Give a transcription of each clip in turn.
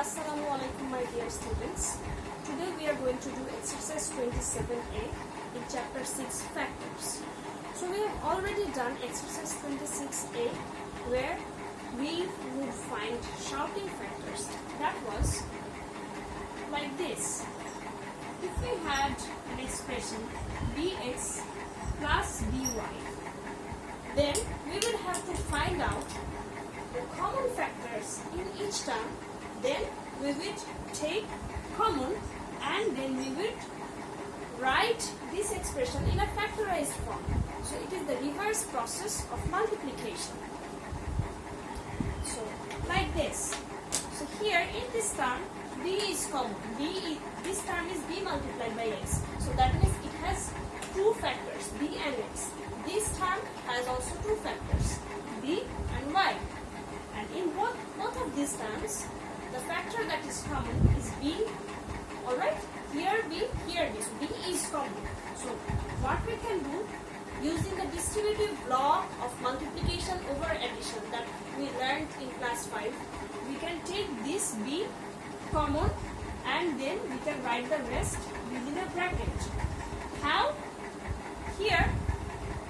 Assalamu alaikum my dear students. Today we are going to do exercise 27a in chapter 6 factors. So we have already done exercise 26a where we would find shouting factors. That was like this. If we had an expression bx plus by, then we will have to find out the common factors in each term. Then we will take common and then we will write this expression in a factorized form. So it is the reverse process of multiplication. So like this. So here in this term b is common. This term is b multiplied by x. So that means it has two factors, b and x. This term has also two factors, b and y. And in both of these terms, the factor that is common is b. Alright, here b, here b. So b is common. So what we can do, using the distributive law of multiplication over addition that we learned in class 5, we can take this b common and then we can write the rest within a bracket. How? Here,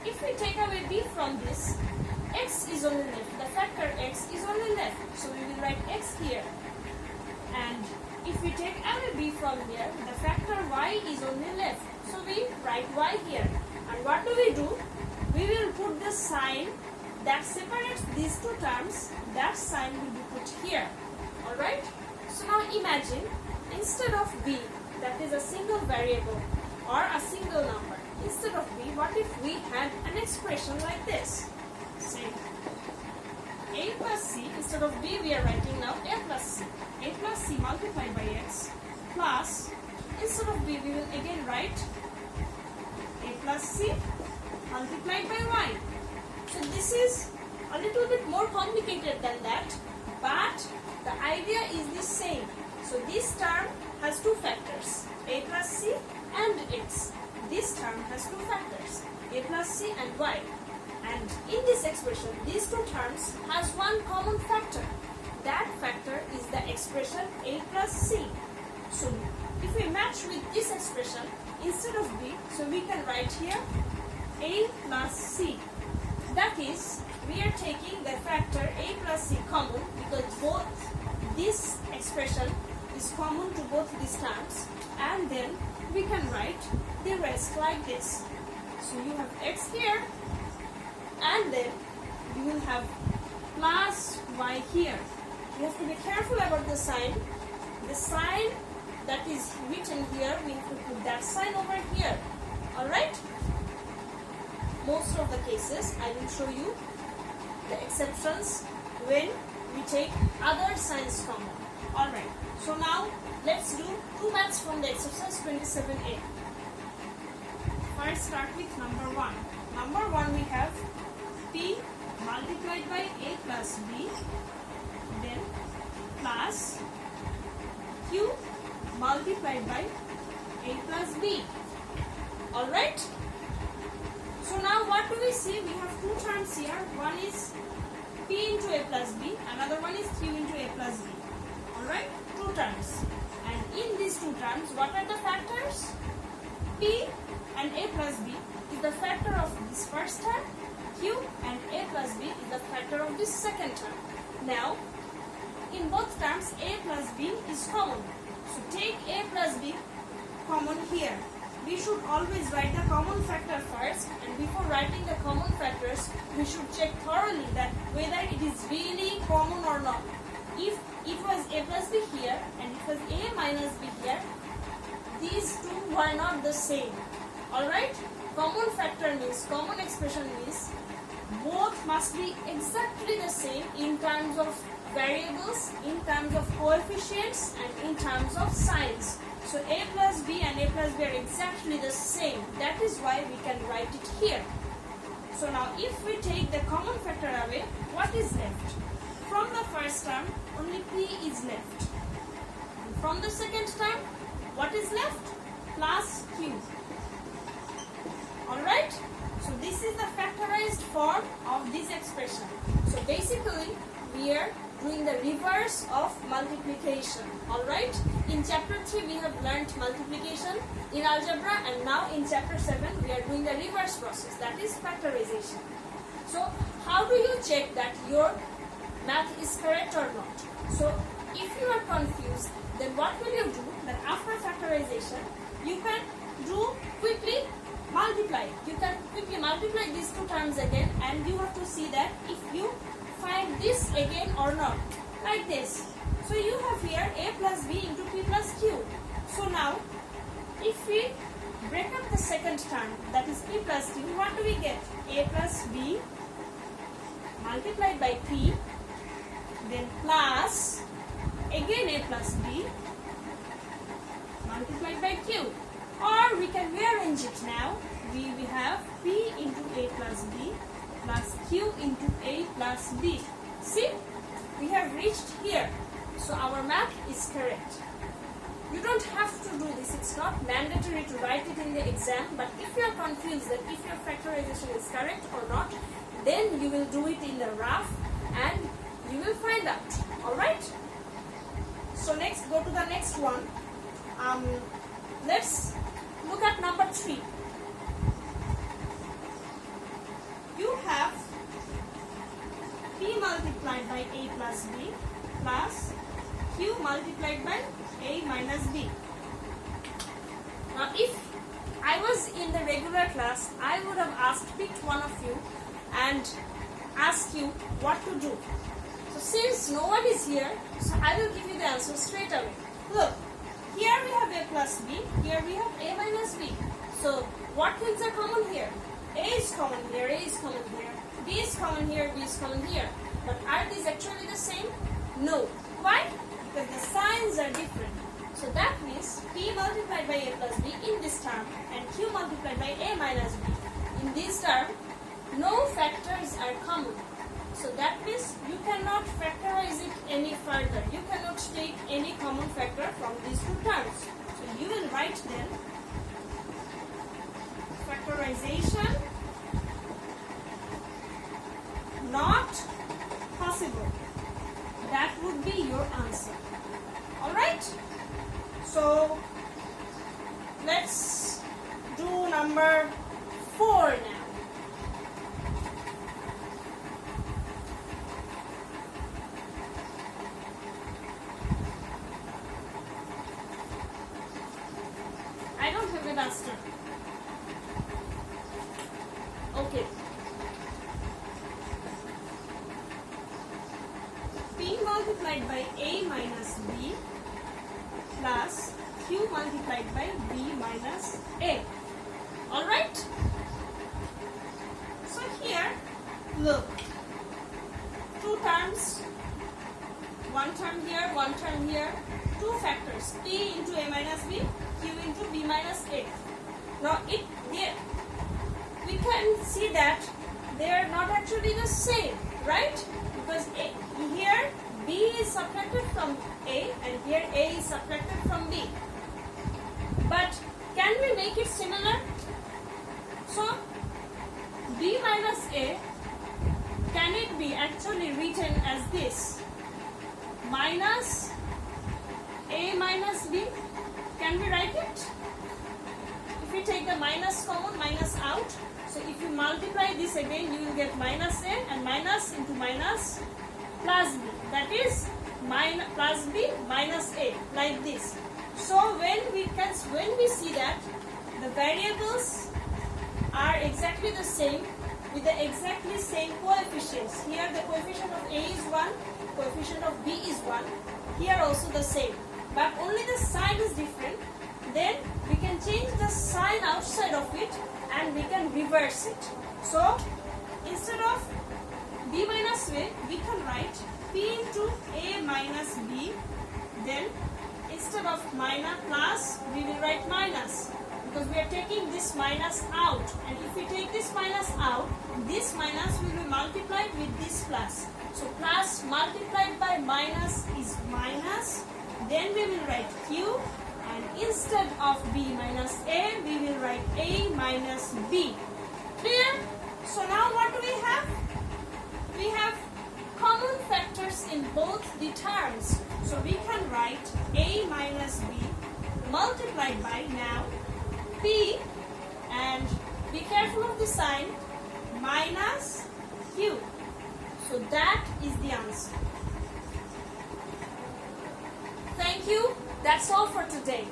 if we take away b from this, x is only left. The factor x is only left. So we will write x here. And if we take away b from here, the factor y is only left. So we write y here. And what do? We will put the sign that separates these two terms. That sign will be put here. Alright? So now imagine, instead of b, that is a single variable or a single number, instead of b, what if we had an expression like this? Say a plus c, instead of b we are writing now a plus c. A plus c multiplied by x plus, instead of b we will again write a plus c multiplied by y. So this is a little bit more complicated than that, but the idea is the same. So this term has two factors, a plus c and x. This term has two factors, a plus c and y. And in this expression, these two terms has one common factor. That factor is the expression a plus c. So if we match with this expression, instead of b, so we can write here a plus c. That is, we are taking the factor a plus c common because both this expression is common to both these terms, and then we can write the rest like this. So you have x here, and then you will have plus y here. You have to be careful about the sign. The sign that is written here, we have to put that sign over here. Alright? Most of the cases, I will show you the exceptions when we take other signs common. Alright, so now let's do two maths from the exercise 27a. First start with number 1. Number 1 we have p multiplied by a plus b, then plus q multiplied by a plus b. Alright? So now what do we see? We have two terms here. One is p into a plus b, another one is q into a plus b. Alright? Two terms. And in these two terms, what are the factors? P and a plus b is the factor of this first term. Q and a plus b is the factor of this second term. Now, in both terms, a plus b is common. So take a plus b common here. We should always write the common factor first, and before writing the common factors, we should check thoroughly that whether it is really common or not. If it was a plus b here and it was a minus b here, these two were not the same. Alright? Common factor means, common expression means, both must be exactly the same in terms of variables, in terms of coefficients, and in terms of signs. So a plus b and a plus b are exactly the same. That is why we can write it here. So now if we take the common factor away, what is left? From the first term, only p is left. And from the second term, what is left? Plus q. Alright? So this is the factorized form of this expression. So basically, we are doing the reverse of multiplication. Alright, in chapter 3 we have learned multiplication in algebra, and now in chapter 7 we are doing the reverse process, that is factorization. So how do you check that your math is correct or not? So if you are confused, then what will you do? That after factorization you can do quickly multiply. You can quickly multiply these two terms again, and you have to see that if you find this again or not, like this. So you have here a plus b into p plus q. So now if we break up the second term, that is p plus q, what do we get? A plus b multiplied by p, then plus again a plus b multiplied by q. Or we can rearrange it now. We have p into a plus b plus q into a plus b. See, we have reached here. So our math is correct. You don't have to do this. It's not mandatory to write it in the exam. But if you are confused that if your factorization is correct or not, then you will do it in the rough and you will find out. Alright? So next, go to the next one. Let's look at number 3. You have p multiplied by a plus b plus q multiplied by a minus b. Now if I was in the regular class, I would have picked one of you and asked you what to do. So since no one is here, so I will give you the answer straight away. Look, here we have a plus b, here we have a minus b. So what things are common here? A is common here, A is common here, B is common here, B is common here. But are these actually the same? No. Why? Because the signs are different. So that means p multiplied by a plus b in this term and q multiplied by a minus b in this term, no factors are common. So that means you cannot factorize it any further. You cannot take any common factor from these two terms. So you will write then factorization not possible. That would be your answer. Alright? So let's do number 4 now. I don't have a duster. Okay. P multiplied by a minus b plus q multiplied by b minus a. Alright? So here, look. Two terms. One term here, one term here. Two factors. P into a minus b, q into b minus a. Now we can see that they are not actually the same, right? Because here b is subtracted from a and here a is subtracted from b. But can we make it similar? So b minus a, can it be actually written as this? Minus a minus b. Can we write it? If we take the minus common, minus out. So if you multiply this again, you will get minus a and minus into minus plus b. That is plus b minus a, like this. So when we see that the variables are exactly the same with the exactly same coefficients. Here the coefficient of a is 1, coefficient of b is 1. Here also the same, but only the sign is different. Then we can change the sign outside of it and we can reverse it. So instead of b minus a, we can write p into a minus b. Then instead of minus plus, we will write minus, because we are taking this minus out. And if we take this minus out, this minus will be multiplied with this plus. So plus multiplied by minus is minus. Then we will write q, and instead of b minus a, we will write a minus b. Clear? So now what do we have? We have common factors in in both the terms. So we can write A minus B multiplied by now P, and be careful of the sign, minus Q. So that is the answer. Thank you. That's all for today.